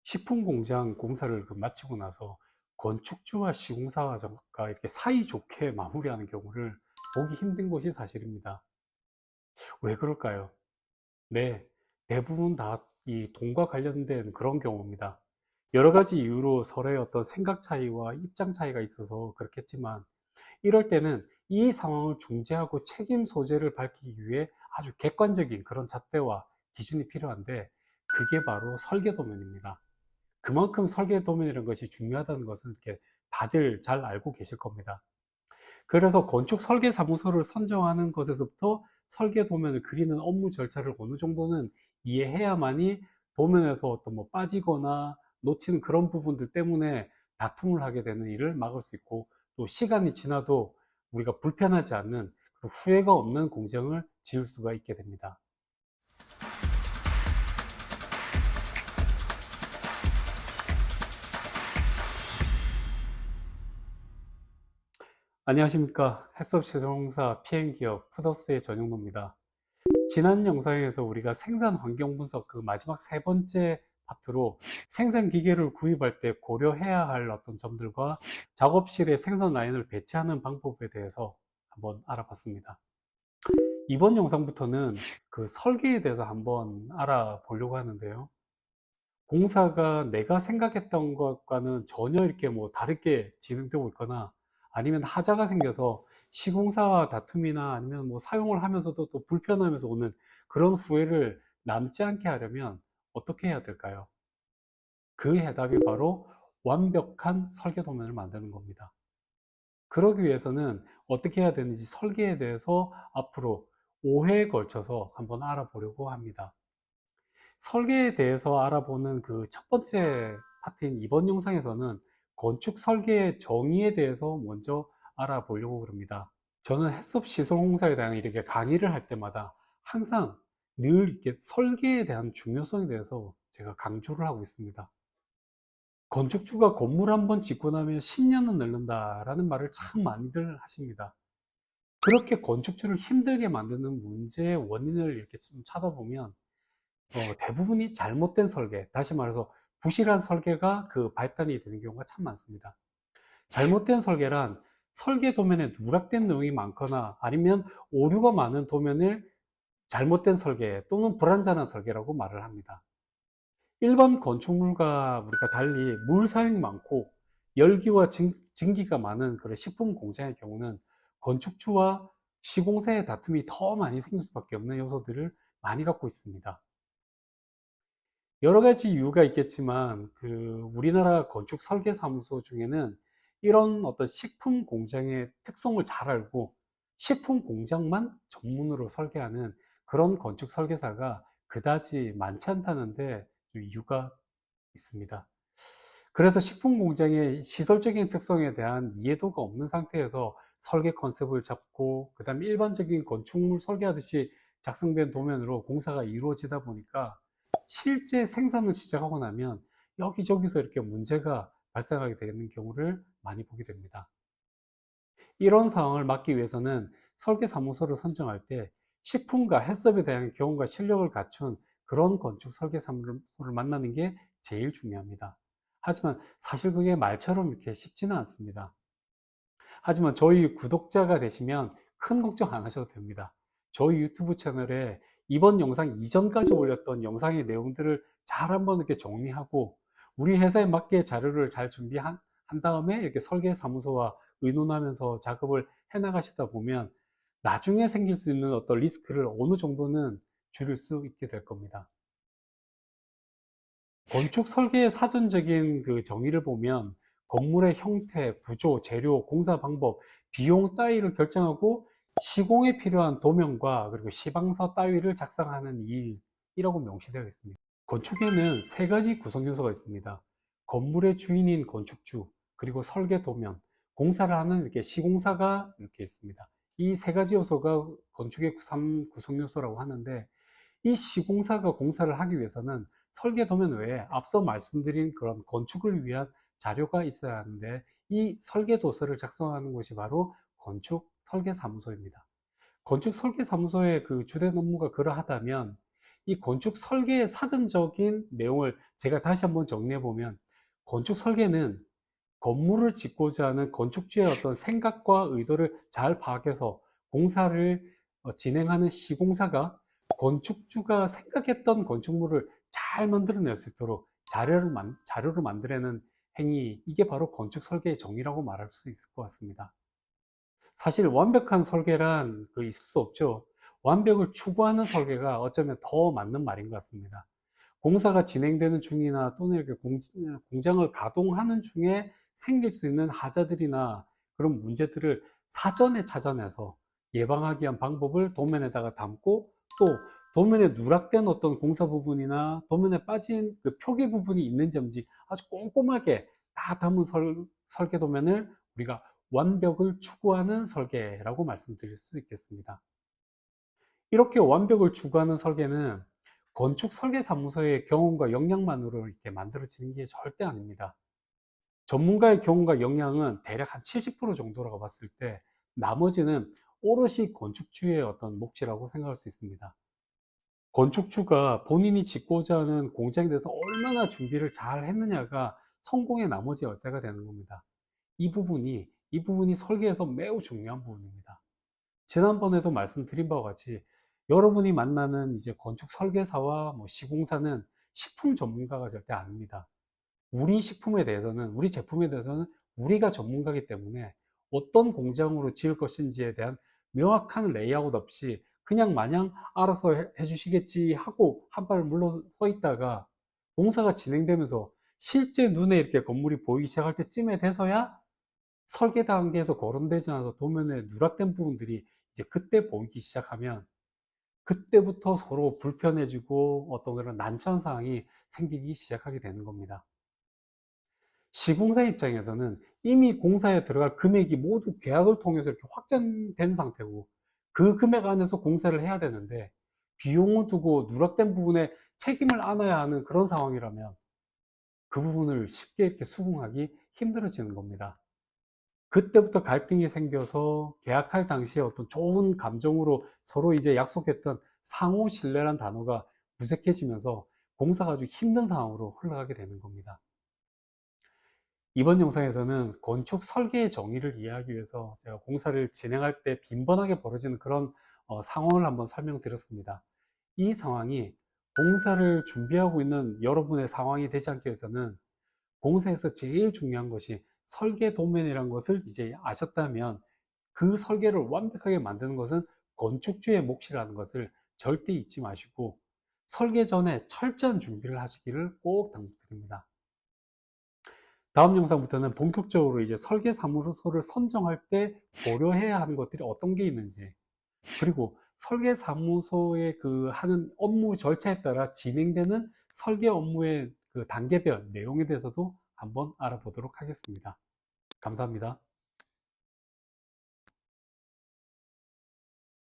식품 공장 공사를 마치고 나서 건축주와 시공사가 이렇게 사이좋게 마무리하는 경우를 보기 힘든 것이 사실입니다. 왜 그럴까요? 네, 대부분 다 이 돈과 관련된 그런 경우입니다. 여러 가지 이유로 서로의 어떤 생각 차이와 입장 차이가 있어서 그렇겠지만, 이럴 때는 이 상황을 중재하고 책임 소재를 밝히기 위해 아주 객관적인 그런 잣대와 기준이 필요한데, 그게 바로 설계도면입니다. 그만큼 설계도면이라는 것이 중요하다는 것은 이렇게 다들 잘 알고 계실 겁니다. 그래서 건축 설계 사무소를 선정하는 것에서부터 설계 도면을 그리는 업무 절차를 어느 정도는 이해해야만이 도면에서 어떤 빠지거나 놓치는 그런 부분들 때문에 다툼을 하게 되는 일을 막을 수 있고, 또 시간이 지나도 우리가 불편하지 않는, 후회가 없는 공정을 지을 수가 있게 됩니다. 안녕하십니까. 해썹 시설공사 PM기업 푸더스의 전용노입니다. 지난 영상에서 우리가 생산 환경 분석 마지막 세 번째 파트로 생산 기계를 구입할 때 고려해야 할 어떤 점들과 작업실에 생산 라인을 배치하는 방법에 대해서 한번 알아봤습니다. 이번 영상부터는 그 설계에 대해서 한번 알아보려고 하는데요. 공사가 내가 생각했던 것과는 전혀 이렇게 다르게 진행되고 있거나, 아니면 하자가 생겨서 시공사와 다툼이나 아니면 사용을 하면서도 또 불편하면서 오는 그런 후회를 남지 않게 하려면 어떻게 해야 될까요? 그 해답이 바로 완벽한 설계 도면을 만드는 겁니다. 그러기 위해서는 어떻게 해야 되는지 설계에 대해서 앞으로 5회에 걸쳐서 한번 알아보려고 합니다. 설계에 대해서 알아보는 그 첫 번째 파트인 이번 영상에서는 건축 설계의 정의에 대해서 먼저 알아보려고 합니다. 저는 해썹 시설공사에 대한 이렇게 강의를 할 때마다 항상 늘 이렇게 설계에 대한 중요성에 대해서 제가 강조를 하고 있습니다. 건축주가 건물 한 번 짓고 나면 10년은 늙는다라는 말을 참 많이들 하십니다. 그렇게 건축주를 힘들게 만드는 문제의 원인을 이렇게 좀 찾아보면 대부분이 잘못된 설계, 다시 말해서 부실한 설계가 그 발단이 되는 경우가 참 많습니다. 잘못된 설계란 설계 도면에 누락된 내용이 많거나 아니면 오류가 많은 도면을 잘못된 설계 또는 불완전한 설계라고 말을 합니다. 일반 건축물과 우리가 달리 물 사용이 많고 열기와 증기가 많은 그런 식품 공장의 경우는 건축주와 시공사의 다툼이 더 많이 생길 수밖에 없는 요소들을 많이 갖고 있습니다. 여러 가지 이유가 있겠지만 우리나라 건축 설계 사무소 중에는 이런 어떤 식품 공장의 특성을 잘 알고 식품 공장만 전문으로 설계하는 그런 건축 설계사가 그다지 많지 않다는데 이유가 있습니다. 그래서 식품 공장의 시설적인 특성에 대한 이해도가 없는 상태에서 설계 컨셉을 잡고 그다음에 일반적인 건축물 설계하듯이 작성된 도면으로 공사가 이루어지다 보니까 실제 생산을 시작하고 나면 여기저기서 이렇게 문제가 발생하게 되는 경우를 많이 보게 됩니다. 이런 상황을 막기 위해서는 설계사무소를 선정할 때 식품과 해썹에 대한 경험과 실력을 갖춘 그런 건축 설계사무소를 만나는 게 제일 중요합니다. 하지만 사실 그게 말처럼 이렇게 쉽지는 않습니다. 하지만 저희 구독자가 되시면 큰 걱정 안 하셔도 됩니다. 저희 유튜브 채널에 이번 영상 이전까지 올렸던 영상의 내용들을 잘 한번 이렇게 정리하고 우리 회사에 맞게 자료를 잘 준비한 다음에 이렇게 설계사무소와 의논하면서 작업을 해 나가시다 보면 나중에 생길 수 있는 어떤 리스크를 어느 정도는 줄일 수 있게 될 겁니다. 건축 설계의 사전적인 그 정의를 보면 건물의 형태, 구조, 재료, 공사 방법, 비용 따위를 결정하고 시공에 필요한 도면과 그리고 시방서 따위를 작성하는 일이라고 명시되어 있습니다. 건축에는 세 가지 구성 요소가 있습니다. 건물의 주인인 건축주, 그리고 설계 도면, 공사를 하는 이렇게 시공사가 이렇게 있습니다. 이 세 가지 요소가 건축의 3구성 요소라고 하는데, 이 시공사가 공사를 하기 위해서는 설계 도면 외에 앞서 말씀드린 그런 건축을 위한 자료가 있어야 하는데, 이 설계 도서를 작성하는 것이 바로 건축 설계 사무소입니다. 건축 설계 사무소의 그 주된 업무가 그러하다면 이 건축 설계의 사전적인 내용을 제가 다시 한번 정리해 보면, 건축 설계는 건물을 짓고자 하는 건축주의 어떤 생각과 의도를 잘 파악해서 공사를 진행하는 시공사가 건축주가 생각했던 건축물을 잘 만들어낼 수 있도록 자료를 만들어내는 행위, 이게 바로 건축 설계의 정의라고 말할 수 있을 것 같습니다. 사실 완벽한 설계란 있을 수 없죠. 완벽을 추구하는 설계가 어쩌면 더 맞는 말인 것 같습니다. 공사가 진행되는 중이나 또는 이렇게 공장을 가동하는 중에 생길 수 있는 하자들이나 그런 문제들을 사전에 찾아내서 예방하기 위한 방법을 도면에다가 담고, 또 도면에 누락된 어떤 공사 부분이나 도면에 빠진 그 표기 부분이 있는지 없는지 아주 꼼꼼하게 다 담은 설계 도면을 우리가 완벽을 추구하는 설계라고 말씀드릴 수 있겠습니다. 이렇게 완벽을 추구하는 설계는 건축 설계 사무소의 경험과 역량만으로 이렇게 만들어지는 게 절대 아닙니다. 전문가의 경험과 역량은 대략 한 70% 정도라고 봤을 때, 나머지는 오롯이 건축주의 어떤 몫이라고 생각할 수 있습니다. 건축주가 본인이 짓고자 하는 공장에 대해서 얼마나 준비를 잘 했느냐가 성공의 나머지 여자가 되는 겁니다. 이 부분이 설계에서 매우 중요한 부분입니다. 지난번에도 말씀드린 바와 같이 여러분이 만나는 이제 건축 설계사와 시공사는 식품 전문가가 절대 아닙니다. 우리 제품에 대해서는 우리가 전문가이기 때문에 어떤 공장으로 지을 것인지에 대한 명확한 레이아웃 없이 그냥 마냥 알아서 해주시겠지 하고 한 발 물러서 있다가 공사가 진행되면서 실제 눈에 이렇게 건물이 보이기 시작할 때쯤에 돼서야 설계 단계에서 거론되지 않아서 도면에 누락된 부분들이 이제 그때 보이기 시작하면, 그때부터 서로 불편해지고 어떤 그런 난처한 상황이 생기기 시작하게 되는 겁니다. 시공사 입장에서는 이미 공사에 들어갈 금액이 모두 계약을 통해서 이렇게 확정된 상태고, 그 금액 안에서 공사를 해야 되는데 비용을 두고 누락된 부분에 책임을 안아야 하는 그런 상황이라면 그 부분을 쉽게 이렇게 수긍하기 힘들어지는 겁니다. 그때부터 갈등이 생겨서 계약할 당시에 어떤 좋은 감정으로 서로 이제 약속했던 상호 신뢰란 단어가 무색해지면서 공사가 아주 힘든 상황으로 흘러가게 되는 겁니다. 이번 영상에서는 건축 설계의 정의를 이해하기 위해서 제가 공사를 진행할 때 빈번하게 벌어지는 그런 상황을 한번 설명드렸습니다. 이 상황이 공사를 준비하고 있는 여러분의 상황이 되지 않기 위해서는 공사에서 제일 중요한 것이 설계 도면이라는 것을 이제 아셨다면, 그 설계를 완벽하게 만드는 것은 건축주의 몫이라는 것을 절대 잊지 마시고 설계 전에 철저한 준비를 하시기를 꼭 당부드립니다. 다음 영상부터는 본격적으로 이제 설계 사무소를 선정할 때 고려해야 하는 것들이 어떤 게 있는지, 그리고 설계 사무소의 하는 업무 절차에 따라 진행되는 설계 업무의 그 단계별 내용에 대해서도 한번 알아보도록 하겠습니다. 감사합니다.